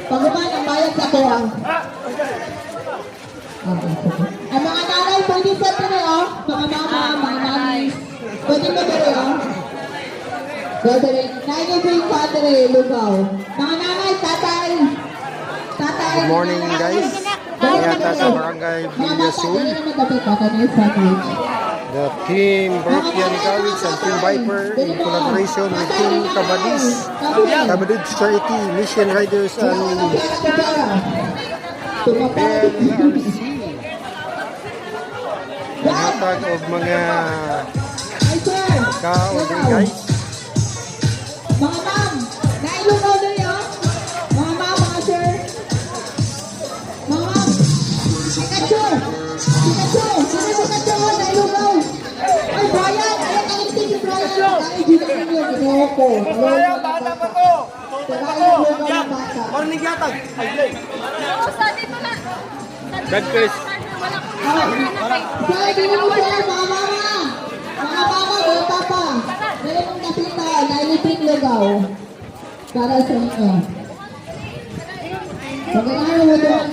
Pagkuman ang bayad sa kuha. Ang mga nanay, pwede sa tiri, oh. Mga mama, mga nanay. Pwede mo tiri, oh. Pwede rin. Nainipin sa tiri, lugaw. Mga nanay, tatay. Tatay. Good morning, guys. Yata sa Barangay Villasul. The Team Bertian Gawits and Team Viper in collaboration with Team Kabadis, Kabadid Charity, Mission Riders and LRC. Naghatag og mga kaon din, guys. Mga ma'am, nailugaw na yun. Mga ma'am, mga sir. Mga ma'am, Pikachu! Pikachu! Sino si Pikachu? Nailugaw! Ay, Brian! Ayan ang itig si Brian! Ay, dito ninyo, ginawa ko. Brian, bata pa to! Kaya yung lugaw ng bata. Parang nagyatag. God Chris. Kaya ginawa ko yan, mga mama! Mga mama, bata pa! Dali mong kapita, nailipin lugaw. Para sa inyo. Pagkakaroon mo doon,